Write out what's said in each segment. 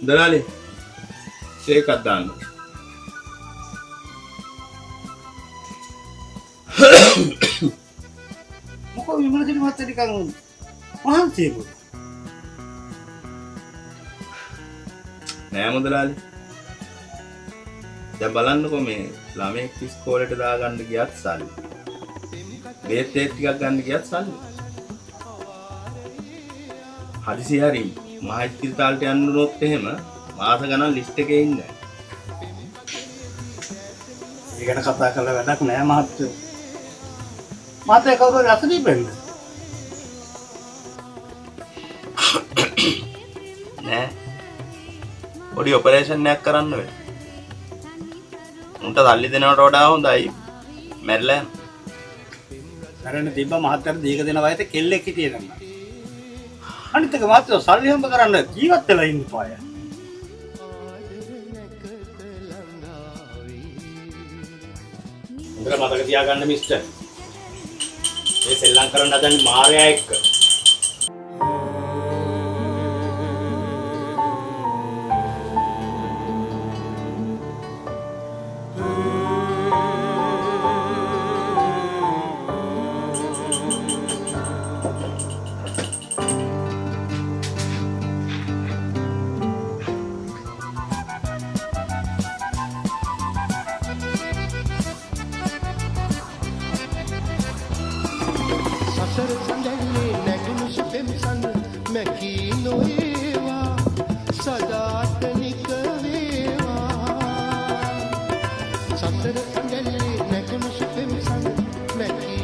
දලාලි ඒකක් දාන්න. මොකද විමලදී මහත්තයා නිකන් මහන්සියෙකු. නෑ මුදලාලි. දැන් බලන්නකෝ මේ ළමයෙක් ඉස්කෝලේට දාගන්න ගියත් සල්ලි. බේත් ටිකක් ගන්න ගියත් සල්ලි. හදිසි හරි මහත්කිරිතාලට යන්න උනොත් එහෙම මාස ගණන් ලිස්ට් එකේ ඉන්නේ. ඒ ගැන කතා කරලා වැඩක් නෑ මහත්තයෝ. මහත්තයා කවුරුහරි අසනීපෙන්ද? නෑ. පොඩි ඔපරේෂන් එකක් කරන්න වෙයි. උන්ට සල්ලි දෙනවට වඩා හොඳයි මැරිලා යන්න. කරන්න තිබ්බ මහත්තයාට දීක දෙන වයසේ කෙල්ලෙක් හිටියේ නම. අනිත් එක මහත්තයෝ සල්ලි හම්බ කරන්න ජීවත් වෙලා ඉන්න පාය. උඹලා මතක තියාගන්න මිස්ටර්. මේ සෙල්ලම් කරන්න හදන්නේ මාරයා එක්ක. සසර සඳන්නේ නැගුණු සුපෙම් සඳ මැකී නොඒවා සදාතනික වේවා සසර සඳන්නේ නැගුණු සුපෙම් සඳ මැකී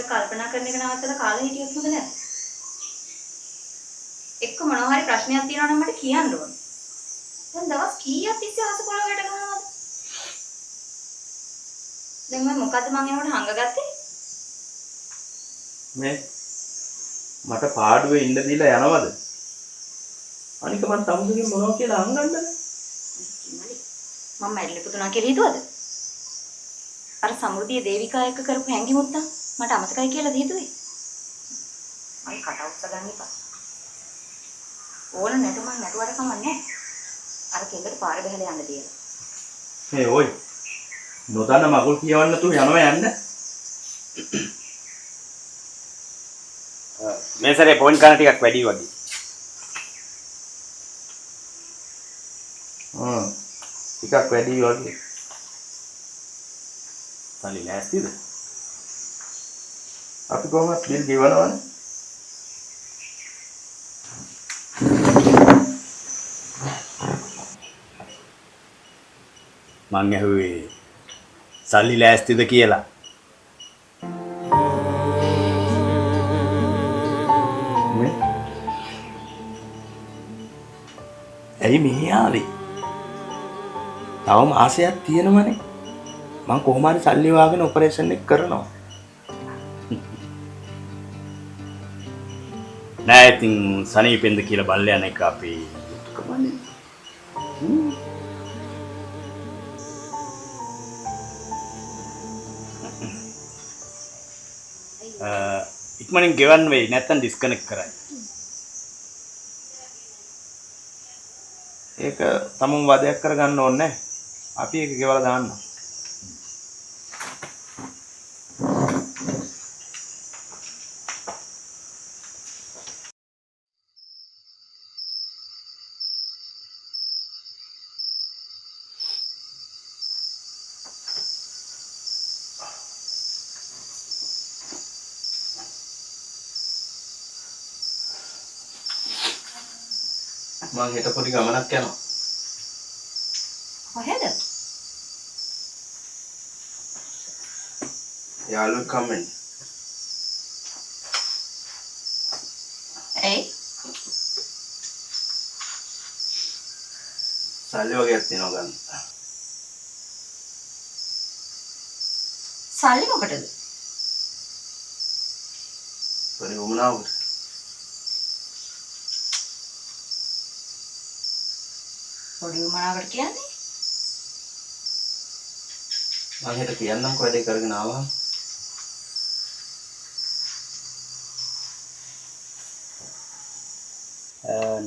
කල්පනා කරන එක නවත්තලා කාලේ හිටියොත් හොඳ නැද්ද? එක්ක මොනවා හරි ප්‍රශ්නයක් තියෙනවා නම් මට කියන්න ඕන. දැන් දවස් කීයක් තිස්සේ අහස පොළොවට ගහනවද? දැන් මම මොකද්ද මං එනකොට හංගගත්තේ? මේ මට පාඩුවේ ඉන්න දීලා යනවද? අනික මම තමුසකින් මොනවා කියලා අහන්නද? මම මැරිලා පුතුනා කියලා හිතුවද? අර සමෘද්ධියේ දේවිකා එක්ක කරපු හැංගිමුත් මට අමතකයි කියලා හිතුවේ. මම කට උස්ස ගන්න එපා. ඕන නැතු මං නැතුවට කමන්නේ. අර කෙල්ලට පාර බහලා යන්න තියලා. මේ ඔයි. නොදන්න මගුල් කියවන්න තු යනවා යන්න. මේ සැරේ පොයින්ට් ගන්න ටිකක් වැඩි වගේ. ටිකක් වැඩි වගේ. සල්ලි ලෑස්තිද? අපි කොහොමද බිල් ගෙවනවනේ? මං ඇහුවේ සල්ලි ලෑස්තිද කියලා. ඇයි මෙහි ආවේ? තවම ආසයක් තියෙනවනේ. මං කොහොම හරි සල්ලි වාගෙන ඔපරේෂන් එක කරනවා. නෑ ඉතින් සනීපෙන්ද කියලා බල්ල යන එක අපේ යුතුයකමනේ. ඉක්මනින් ගෙවන්න වෙයි නැත්තම් ඩිස්කනෙක්ට් කරයි. ඒක තමුන් වදයක් කරගන්න ඕනේ නැහැ. අපි ඒක ගෙවලා දාන්න. මං හෙට පොඩි ගමනක් යනවා. කොහෙද? යාළුවෙක් කම්මෙන්. ඇයි? සල්ලි වගේක් තියෙනවා ගන්න. සල්ලි මොකටද? පරි වුණාවුද? පොඩි උමනාවකට කියන්නේ? මම හෙට කියන්නම්කෝ වැඩේ කරගෙන ආවම.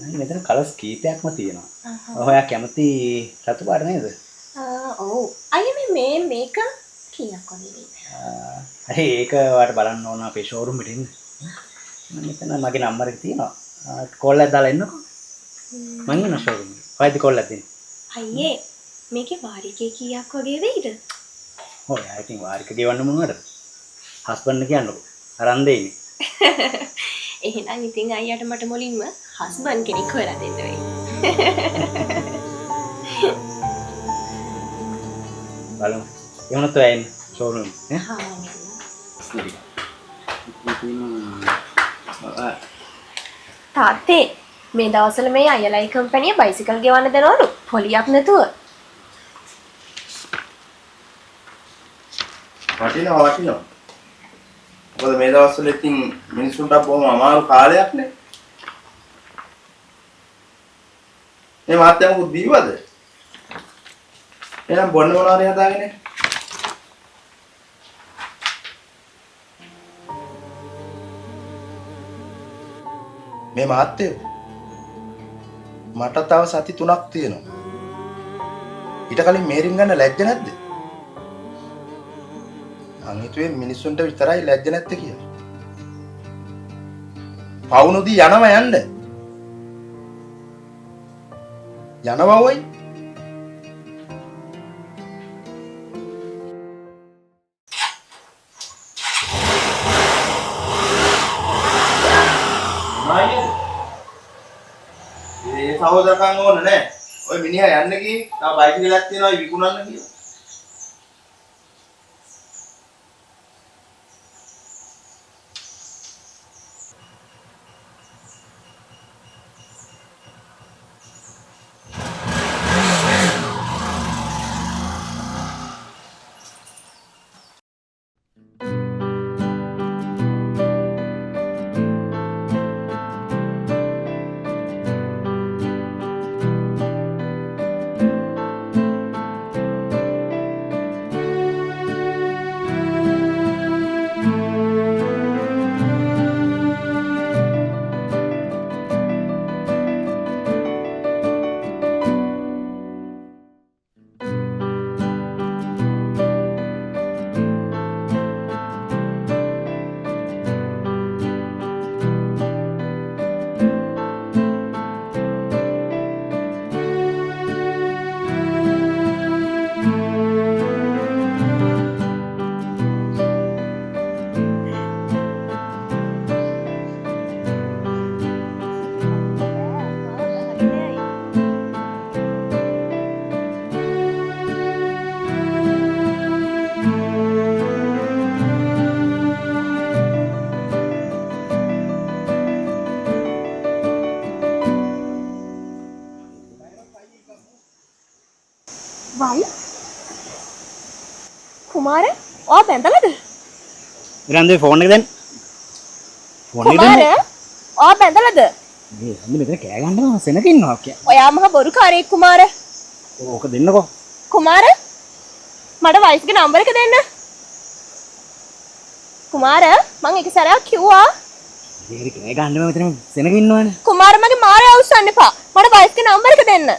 නෑ මෙතන කලර්ස් කීපයක්ම තියෙනවා. ඔයා කැමති රතු පාට නේද? ඔව්. අයියා මේක කීයක් වගේ වෙයිද? හරි ඒක ඔයාලට බලන්න ඕන අපේ ෂෝරූම් එකට එන්න. මෙතන මගේ නම්බර් එක තියෙනවා. කෝල් එකක් දාලා එන්නකෝ. මම ඉන්න ෂෝරූම් එකේ. ඔයද කෝල් එකක් දෙන්න. අයියේ මේකේ වාරිකේ කීයක් වගේ වෙයිද? ඔය ඉතින් වාරික ගෙවන්න මොනවද? හස්බන්ඩ් කියන්නකෝ. අරන් දෙන්නේ. එහෙනම් ඉතින් අයියාට මට මුලින්ම හස්බන්ඩ් කෙනෙක් හොයලා දෙන්න වෙයි. බලමු. එහෙමනත් ඔයා එන්න ෂෝරූම් ඈ. හා තාත්තේ මේ දවස්වල මේ අයලයි කම්පැනි බයිසිකල් ගෙවන්න දෙනවලු පොලියක් නැතුව. වටිනවා. මොකද මේ දවස්වල ඉතින් මිනිස්සුන්ට බොහොම අමාරු කාලයක් නේ. මේ මාත්‍යා මොකද දීවද? එහෙනම් බොන්න මොනවාරි හදාගෙන. මේ මාත්‍යෝ මට තව සති 3ක් තියෙනවා. ඊට කලින් මේරින් ගන්න ලැජ්ජ නැද්ද? මං හිතුවේ මිනිස්සුන්ට විතරයි ලැජ්ජ නැත්තේ කියලා. පවුනුදී යනවා යන්න. යනවා වයි. ඒ සහෝදරකම් ඕන නෑ. ඔය මිනිහා යන්න ගියේ තා බයිසිකලයක් තියනවා විකුණන්න කියලා. වයි කුමාර ඔයා බැඳලාද? ඉරන්දේ ෆෝන් එක දෙන්න. ෆෝන් එක කුමාර දෙන්න. ඔයා බැඳලාද? මේ හන්දේ මෙතන කෑ ගන්නවා සෙනක ඉන්නවා කිය. ඔයා මහ බොරුකාරයෙක් කුමාර. ඕක දෙන්නකෝ. කුමාර මට වයිෆ්ගේ නම්බර එක දෙන්න. කුමාර මං එක සැරයක් කිව්වා. මේ කෑ ගන්නවා මෙතන සෙනක ඉන්නවනේ. කුමාර මගේ මාරය අවුස්සන්න එපා. මට වයිෆ්ගේ නම්බර එක දෙන්න.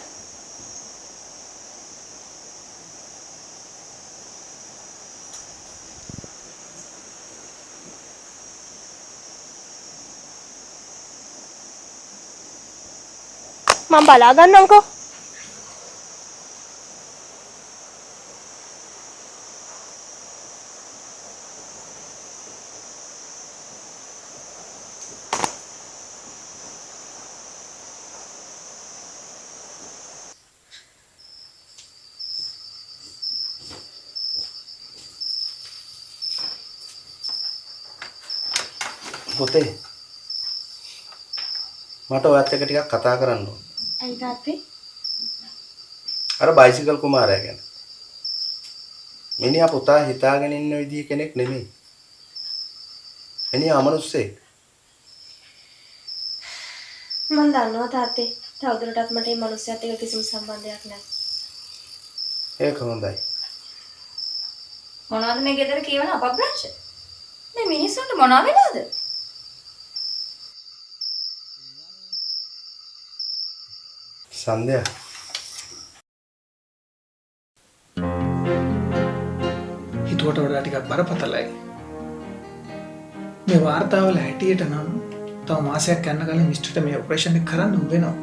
මම බලා ගන්නම්කෝ. පුතේ මට ඔයත් එක්ක ටිකක් කතා කරන්න ඕන. ඇයි තාත්තේ? අර බයිසිකල් කුමාරයා ගැන. මිනිහා පුතා හිතාගෙන ඉන්න විදිහ කෙනෙක් නෙමෙයි. මිනිහා අමනුස්සයෙක්. මම දන්නවා තාත්තේ. තවදුරටත් මට මේ මිනිස්සුත් එක්ක කිසිම සම්බන්ධයක් නැහැ. ඒක හොඳයි. මොනවද මේ ගෙදර කියවන අපබ්‍රංශ? මේ මිනිස්සුන්ට මොනව වෙනවද? සන්ධ්‍යා හිතුවට වඩා ටිකක් බරපතලයි. මේ වාර්තාවල හැටියට නම් තව මාසයක් යන කලින් මිස්ටර්ට මේ ඔපරේෂන් එක කරන්න වෙනවා.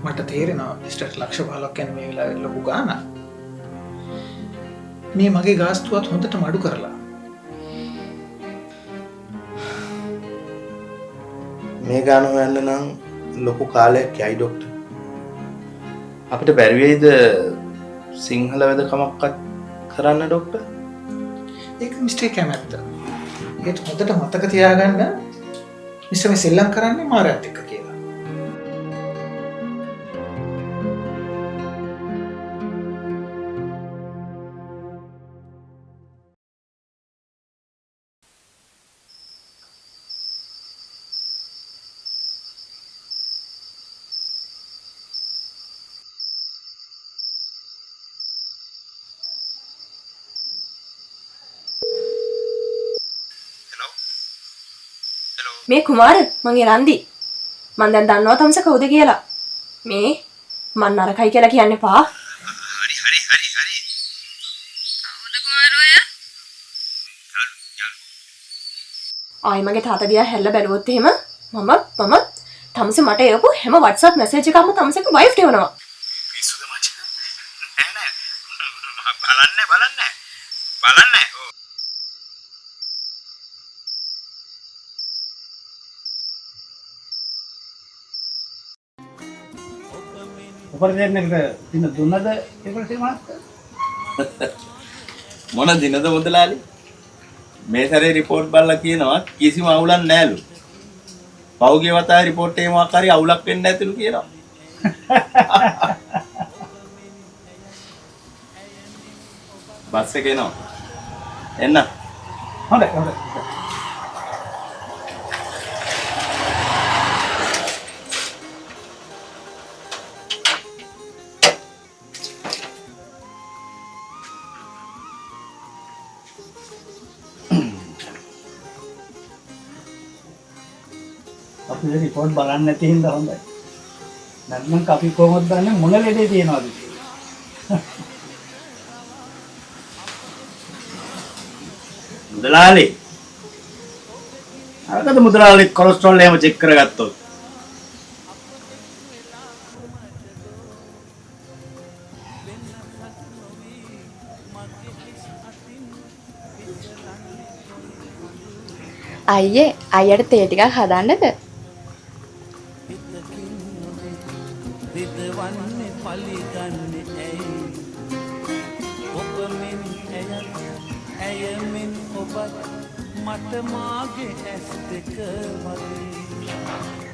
මට තේරෙනවා මිස්ටර්ට ලක්ෂ 15ක් කියන්නේ මේ වෙලාවේ ලොකු ගාණක්. මේ මගේ ගාස්තුවත් හොඳටම අඩු කරලා. මේ ගාන හොයන්න නම් ලොකු කාලයක් යයි ડોක්ටර්. අපිට බැරි වෙයිද සිංහල වෙදකමක්වත් කරන්න ડોක්ටර්? ඒක මිස්ටර් කැමැත්ත. ඒත් හොඳට මතක තියාගන්න මිස්ටර් මේ සෙල්ලම් කරන්නේ මාරයත් එක්ක කියලා. මේ කුමාර මගේ රන්දි. මම දැන් දන්නවා තමස කවුද කියලා. මේ මන් නරකයි කියලා කියන්න එපා. හරි. කවුද කුමාරෝය? ආයි මගේ තාත්තා දිහා හැල්ල බැලුවොත් එහෙම මම තමස මට එවපු හැම WhatsApp මැසේජ් එකක්ම තමසගේ වයිෆ්ට එවනවා. පිස්සුද මචං? නෑ. බලන්න. උපරිදෙන්නකට දින දුන්නද ඒකට මහත්තයා? මොන දිනද මුදලාලි? මේ සැරේ රිපෝට් බලලා කියනවා කිසිම අවුලක් නැහැලු. පෞගේ වතාවේ රිපෝට් එකේ මොකක් හරි අවුලක් වෙන්න ඇතිලු කියනවා. බස් එක එනවා. එන්න. හොඳයි. අපි රිපෝට් බලන්න නැති හින්දා හොඳයි. නැත්නම් අපි කොහොමද දන්නේ මොන ලෙඩේ තියෙනවද කියලා. මුදලාලි. අරකට මුදලාලි කොලෙස්ටරෝල් එහෙම චෙක් කරගත්තොත්. අයියේ අයියට තේ ටිකක් හදන්නද? රිදවන්නේ පලිගන්නේ ඇයි ඔබ මෙන් ඇයමින් ඔබත් මට මාගේ ඇස් දෙක වගේ